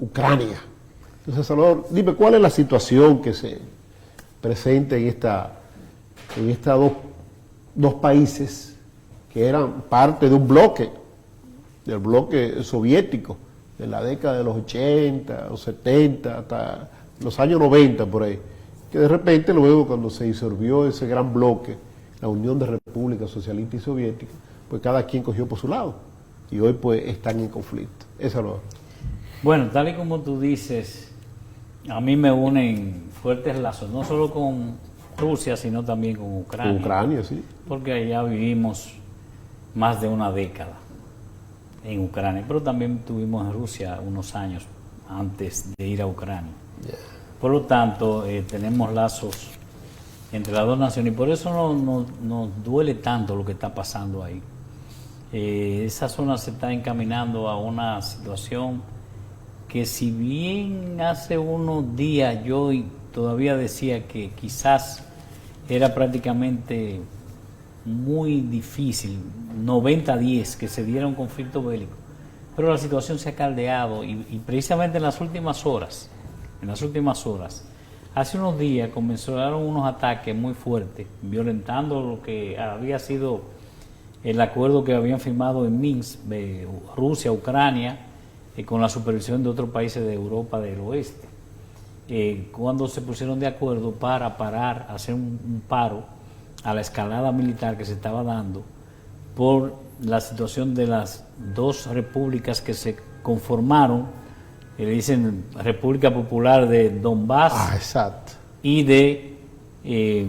Ucrania. Entonces, Salvador, dime, ¿cuál es la situación que se presenta en estos dos países que eran parte de un bloque, del bloque soviético, de la década de los 80, los 70, hasta los años 90 por ahí, que de repente luego cuando se disolvió ese gran bloque, la Unión de Repúblicas Socialistas y Soviéticas, pues cada quien cogió por su lado y hoy pues están en conflicto. Eso lo... Bueno, tal y como tú dices, a mí me unen fuertes lazos, no solo con Rusia, sino también con Ucrania. Con Ucrania, sí. Porque allá vivimos más de una década en Ucrania, pero también tuvimos en Rusia unos años antes de ir a Ucrania. Yeah. Por lo tanto, tenemos lazos entre las dos naciones y por eso nos duele tanto lo que está pasando ahí. Esa zona se está encaminando a una situación que, si bien hace unos días yo todavía decía que quizás era prácticamente muy difícil, 90-10, que se diera un conflicto bélico, pero la situación se ha caldeado y precisamente en las últimas horas, hace unos días comenzaron unos ataques muy fuertes, violentando lo que había sido el acuerdo que habían firmado en Minsk, Rusia, Ucrania, con la supervisión de otros países de Europa del Oeste, cuando se pusieron de acuerdo para parar, hacer un paro a la escalada militar que se estaba dando por la situación de las dos repúblicas que se conformaron, que le dicen República Popular de Donbass exacto. Y de... que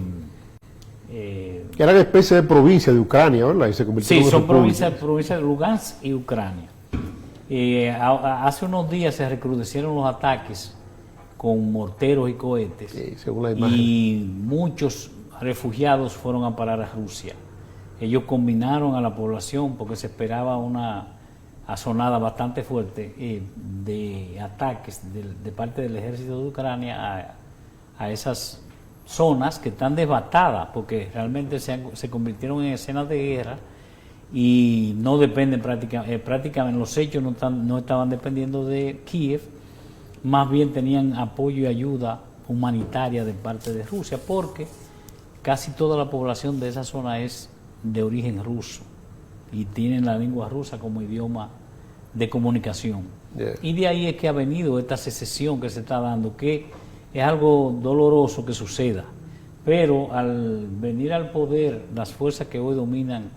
eran especie de provincia de Ucrania, ¿verdad? Y se convirtieron sí, en son provincias de Lugansk y Ucrania. Hace unos días se recrudecieron los ataques con morteros y cohetes, sí, según la imagen. Y muchos refugiados fueron a parar a Rusia. Ellos combinaron a la población porque se esperaba una asonada bastante fuerte de ataques de parte del ejército de Ucrania a esas zonas que están devastadas porque realmente se convirtieron en escenas de guerra y no dependen prácticamente los hechos no estaban dependiendo de Kiev, más bien tenían apoyo y ayuda humanitaria de parte de Rusia porque casi toda la población de esa zona es de origen ruso y tienen la lengua rusa como idioma de comunicación. Yeah. Y de ahí es que ha venido esta secesión que se está dando, que es algo doloroso que suceda, pero al venir al poder las fuerzas que hoy dominan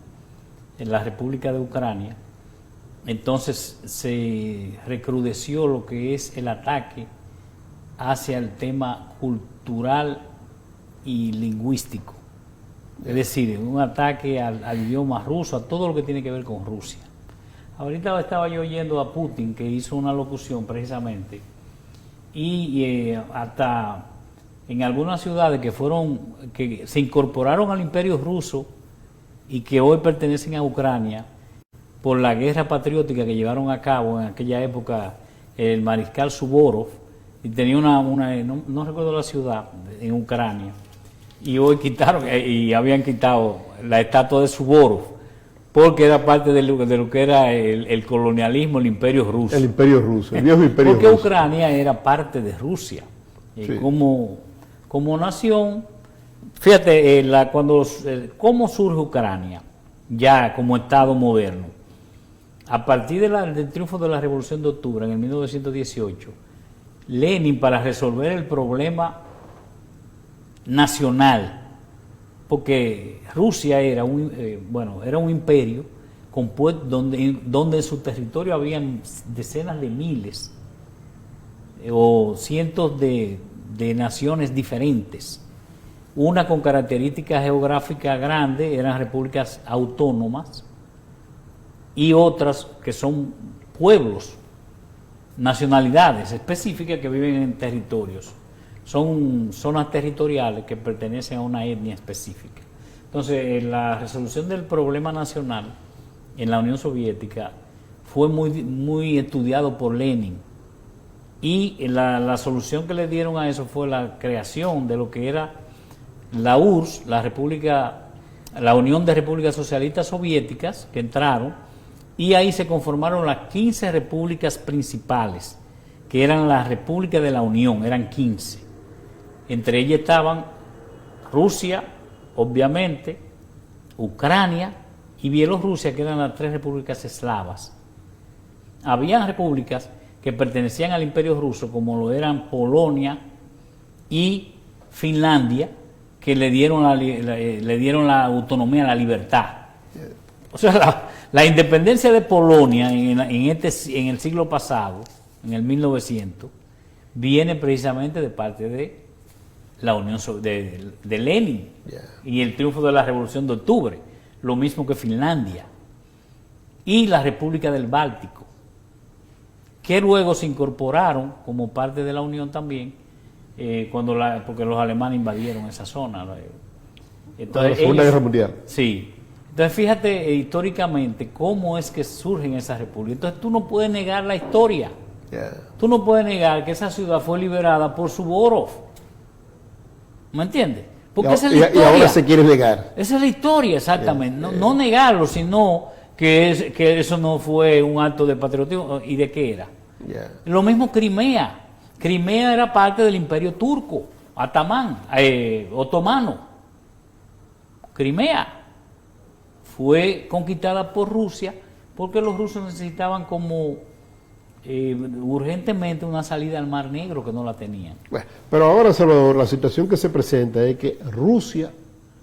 en la República de Ucrania, entonces se recrudeció lo que es el ataque hacia el tema cultural y lingüístico. Es decir, un ataque al idioma ruso, a todo lo que tiene que ver con Rusia. Ahorita estaba yo oyendo a Putin, que hizo una locución precisamente, y hasta en algunas ciudades que se incorporaron al Imperio Ruso y que hoy pertenecen a Ucrania, por la guerra patriótica que llevaron a cabo en aquella época el mariscal Suvorov, y tenía no recuerdo la ciudad, en Ucrania, y hoy habían quitado la estatua de Suvorov, porque era parte de lo que era el colonialismo, el imperio ruso. El imperio ruso, el viejo imperio porque ruso. Porque Ucrania era parte de Rusia. Sí. Como nación, fíjate, ¿cómo surge Ucrania? Ya como Estado moderno. A partir del triunfo de la Revolución de Octubre, en el 1918, Lenin, para resolver el problema nacional, porque Rusia era un imperio donde en su territorio habían decenas de miles o cientos de naciones diferentes, una con características geográficas grandes, eran repúblicas autónomas, y otras que son pueblos, nacionalidades específicas que viven en territorios. Son zonas territoriales que pertenecen a una etnia específica. Entonces, la resolución del problema nacional en la Unión Soviética fue muy estudiado por Lenin. Y la solución que le dieron a eso fue la creación de lo que era la URSS, la Unión de Repúblicas Socialistas Soviéticas, que entraron, y ahí se conformaron las 15 repúblicas principales, que eran las repúblicas de la Unión, eran 15. Entre ellas estaban Rusia, obviamente, Ucrania y Bielorrusia, que eran las 3 repúblicas eslavas. Habían repúblicas que pertenecían al Imperio Ruso, como lo eran Polonia y Finlandia, que le dieron la autonomía, la libertad. O sea, la independencia de Polonia en el siglo pasado, en el 1900, viene precisamente de parte de la Unión de Lenin y el triunfo de la Revolución de Octubre, lo mismo que Finlandia y la República del Báltico, que luego se incorporaron como parte de la Unión también, porque los alemanes invadieron esa zona. Entonces, la Segunda Guerra Mundial. Sí. Entonces fíjate históricamente cómo es que surgen esas repúblicas. Entonces tú no puedes negar la historia. Tú no puedes negar que esa ciudad fue liberada por Suvorov. ¿Me entiendes? Porque esa es la historia. Y ahora se quiere negar. Esa es la historia, exactamente. No negarlo, sino que eso no fue un acto de patriotismo. ¿Y de qué era? Lo mismo Crimea. Crimea era parte del Imperio Turco, otomano. Crimea fue conquistada por Rusia porque los rusos necesitaban como urgentemente una salida al Mar Negro, que no la tenían. Bueno, pero ahora, Salvador, la situación que se presenta es que Rusia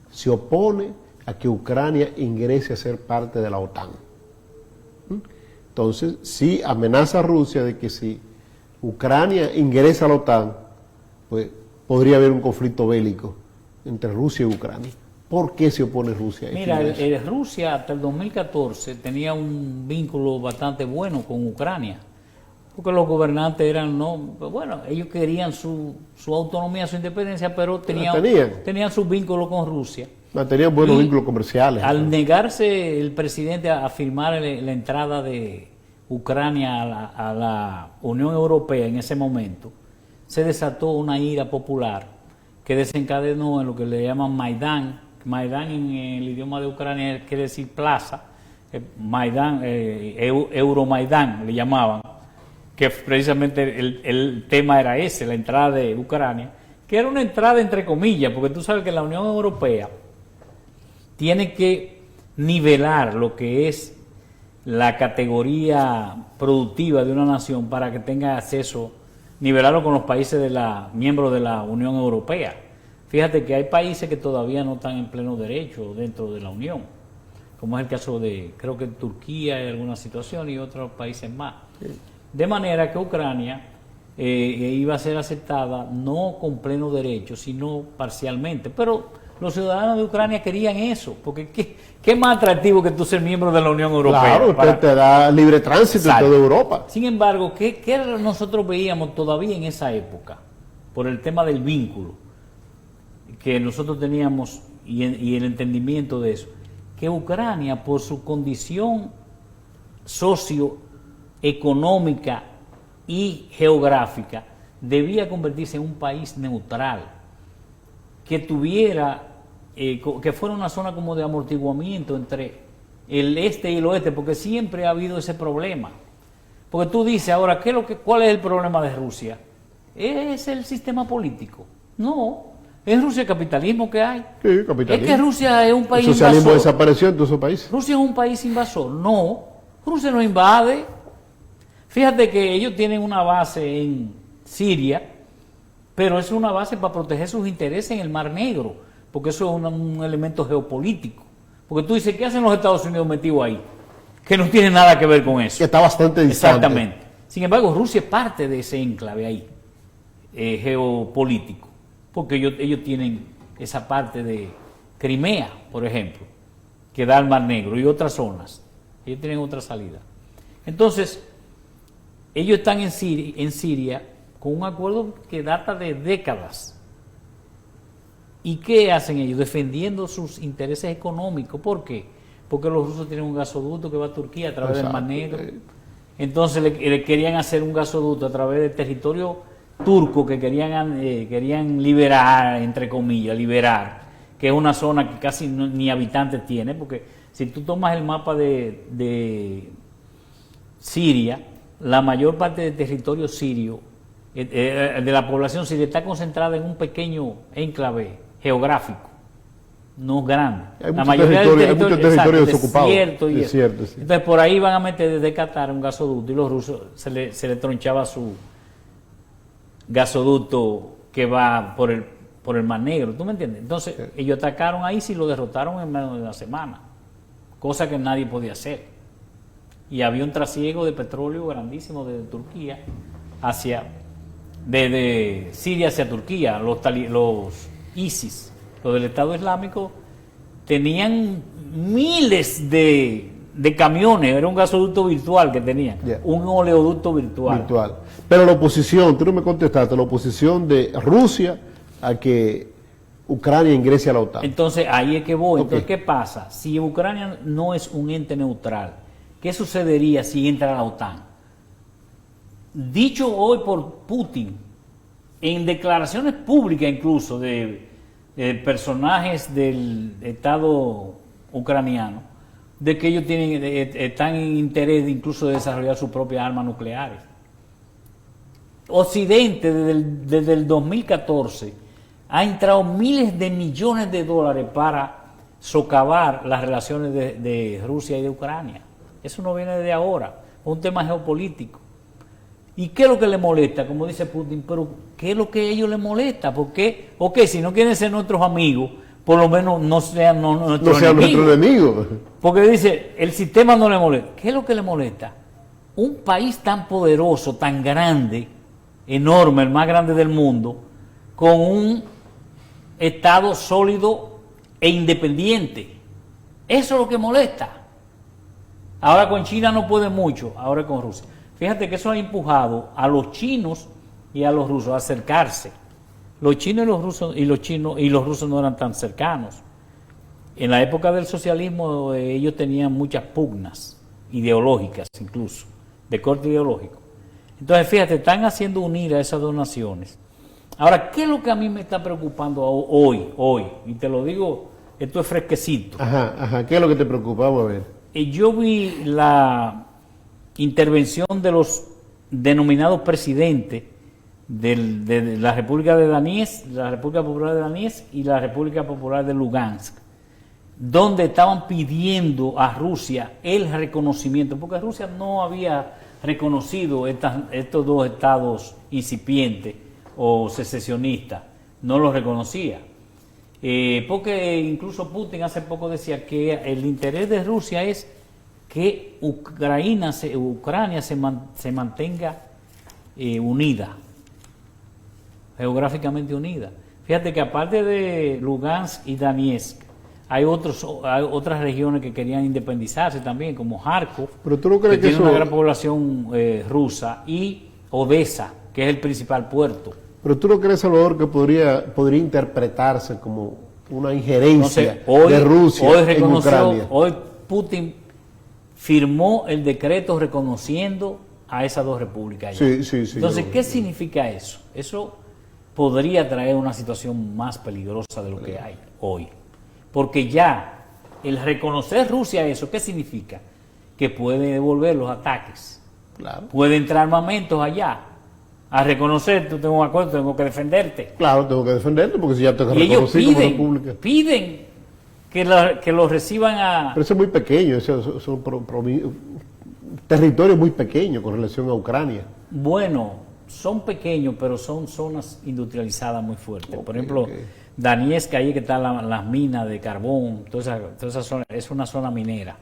se opone a que Ucrania ingrese a ser parte de la OTAN. Entonces, sí amenaza a Rusia de que si Ucrania ingresa a la OTAN, pues podría haber un conflicto bélico entre Rusia y Ucrania. ¿Por qué se opone Rusia a Mira, Rusia hasta el 2014 tenía un vínculo bastante bueno con Ucrania, porque los gobernantes eran, ellos querían su autonomía, su independencia, pero tenían sus vínculos con Rusia. Mantenían buenos vínculos comerciales. Al negarse el presidente a firmar la entrada de Ucrania a la Unión Europea en ese momento, se desató una ira popular que desencadenó en lo que le llaman Maidán. Maidán en el idioma de Ucrania quiere decir plaza, Maidán, Euromaidán le llamaban, que precisamente el tema era ese, la entrada de Ucrania, que era una entrada entre comillas, porque tú sabes que la Unión Europea tiene que nivelar lo que es la categoría productiva de una nación para que tenga acceso, nivelarlo con los países miembros de la Unión Europea. Fíjate que hay países que todavía no están en pleno derecho dentro de la Unión, como es el caso de, creo que Turquía en alguna situación y otros países más. De manera que Ucrania iba a ser aceptada no con pleno derecho, sino parcialmente. Pero los ciudadanos de Ucrania querían eso, porque ¿qué más atractivo que tú ser miembro de la Unión Europea? Claro, te da libre tránsito en toda Europa. Sin embargo, ¿qué nosotros veíamos todavía en esa época? Por el tema del vínculo que nosotros teníamos y el entendimiento de eso, que Ucrania, por su condición socioeconómica y geográfica, debía convertirse en un país neutral, que tuviera, que fuera una zona como de amortiguamiento entre el este y el oeste, porque siempre ha habido ese problema. Porque tú dices ahora, ¿cuál es el problema de Rusia? ¿Es el sistema político? No. ¿Es Rusia el capitalismo que hay? Sí, capitalismo. ¿Es que Rusia es un país invasor? ¿El socialismo invasor? desapareció en todos esos países? ¿Rusia es un país invasor? No, Rusia no invade. Fíjate que ellos tienen una base en Siria, pero es una base para proteger sus intereses en el Mar Negro, porque eso es un elemento geopolítico. Porque tú dices, ¿qué hacen los Estados Unidos metidos ahí? Que no tiene nada que ver con eso. Que está bastante distante. Exactamente. Sin embargo, Rusia es parte de ese enclave ahí, geopolítico. Porque ellos tienen esa parte de Crimea, por ejemplo, que da al Mar Negro y otras zonas. Ellos tienen otra salida. Entonces, ellos están en Siria con un acuerdo que data de décadas. ¿Y qué hacen ellos? Defendiendo sus intereses económicos. ¿Por qué? Porque los rusos tienen un gasoducto que va a Turquía a través del Mar Negro. Entonces le querían hacer un gasoducto a través del territorio turco que querían liberar, entre comillas, que es una zona que casi ni habitantes tiene, porque si tú tomas el mapa de Siria, la mayor parte del territorio sirio, de la población siria, está concentrada en un pequeño enclave geográfico, no grande. Hay La mucho mayoría territorio, del territorio, territorio exacto, desocupado. desierto y Desierto, eso. sí. Entonces por ahí van a meter desde Qatar un gasoducto y los rusos se le tronchaba su gasoducto que va por el Mar Negro, ¿tú me entiendes? Entonces ellos atacaron ahí y lo derrotaron en menos de una semana, cosa que nadie podía hacer. Y había un trasiego de petróleo grandísimo desde Turquía desde Siria hacia Turquía. Los ISIS, los del Estado Islámico, tenían miles de camiones, era un gasoducto virtual que tenían, un oleoducto virtual. Pero la oposición, tú no me contestaste, la oposición de Rusia a que Ucrania ingrese a la OTAN. Entonces ahí es que voy. Entonces, ¿qué pasa? Si Ucrania no es un ente neutral, ¿qué sucedería si entra a la OTAN? Dicho hoy por Putin, en declaraciones públicas incluso de personajes del Estado ucraniano, de que ellos están en interés incluso de desarrollar sus propias armas nucleares. Occidente desde el 2014 ha entrado miles de millones de dólares para socavar las relaciones de Rusia y de Ucrania. Eso no viene de ahora, es un tema geopolítico. ¿Y qué es lo que le molesta? Como dice Putin, pero ¿qué es lo que a ellos les molesta? Porque, si no quieren ser nuestros amigos, por lo menos no sean nuestros enemigos. Porque dice, el sistema no le molesta. ¿Qué es lo que le molesta? Un país tan poderoso, tan grande, enorme, el más grande del mundo, con un Estado sólido e independiente. Eso es lo que molesta. Ahora con China no puede mucho, ahora con Rusia. Fíjate que eso ha empujado a los chinos y a los rusos a acercarse. Los chinos y los rusos no eran tan cercanos. En la época del socialismo ellos tenían muchas pugnas ideológicas, incluso de corte ideológico. Entonces, fíjate, están haciendo unir a esas dos naciones. Ahora, ¿qué es lo que a mí me está preocupando hoy? Y te lo digo, esto es fresquecito. ¿Qué es lo que te preocupa? Vamos a ver. Yo vi la intervención de los denominados presidentes de la República de Donetsk, la República Popular de Donetsk y la República Popular de Lugansk, donde estaban pidiendo a Rusia el reconocimiento, porque Rusia no había reconocido estos dos estados incipientes o secesionistas, no los reconocía. Porque incluso Putin hace poco decía que el interés de Rusia es que Ucrania se mantenga unida, geográficamente unida. Fíjate que aparte de Lugansk y Donetsk, hay otras regiones que querían independizarse también, como Kharkov, pero tú no crees que tiene eso... una gran población rusa, y Odessa, que es el principal puerto. Pero tú no crees, Salvador, que podría interpretarse como una injerencia de Rusia en Ucrania. Hoy Putin firmó el decreto reconociendo a esas dos repúblicas. Sí, Entonces, ¿qué significa eso? Eso podría traer una situación más peligrosa de lo que hay hoy. Porque ya el reconocer Rusia eso, ¿qué significa? Que puede devolver los ataques. Claro. Puede entrar armamentos allá. A reconocer, tú tengo un acuerdo, tengo que defenderte. Claro, tengo que defenderte porque si ya te Y ellos reconocí como república. piden que lo reciban a... Pero eso es muy pequeño, son territorios muy pequeños con relación a Ucrania. Bueno, son pequeños, pero son zonas industrializadas muy fuertes. Por ejemplo, Donetsk, ahí que están las minas de carbón, toda esa zona, es una zona minera.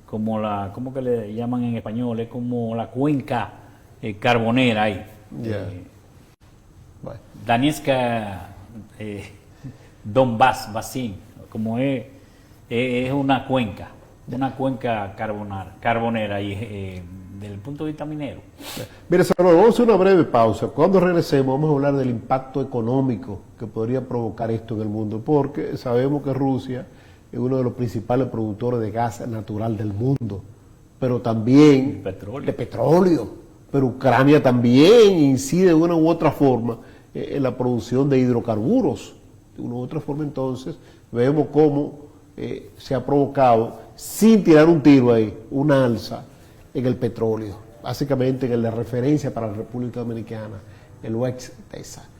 ¿Cómo que le llaman en español? Es como la cuenca carbonera ahí. Donetsk, Donbass, Basin, como es una cuenca carbonera ahí, desde el punto de vista minero. Mire, Salvador, vamos a hacer una breve pausa. Cuando regresemos vamos a hablar del impacto económico que podría provocar esto en el mundo, porque sabemos que Rusia es uno de los principales productores de gas natural del mundo, pero también de petróleo. Pero Ucrania también incide de una u otra forma en la producción de hidrocarburos. De una u otra forma, entonces, vemos cómo se ha provocado, sin tirar un tiro ahí, una alza en el petróleo, básicamente en el de referencia para la República Dominicana, el West Texas.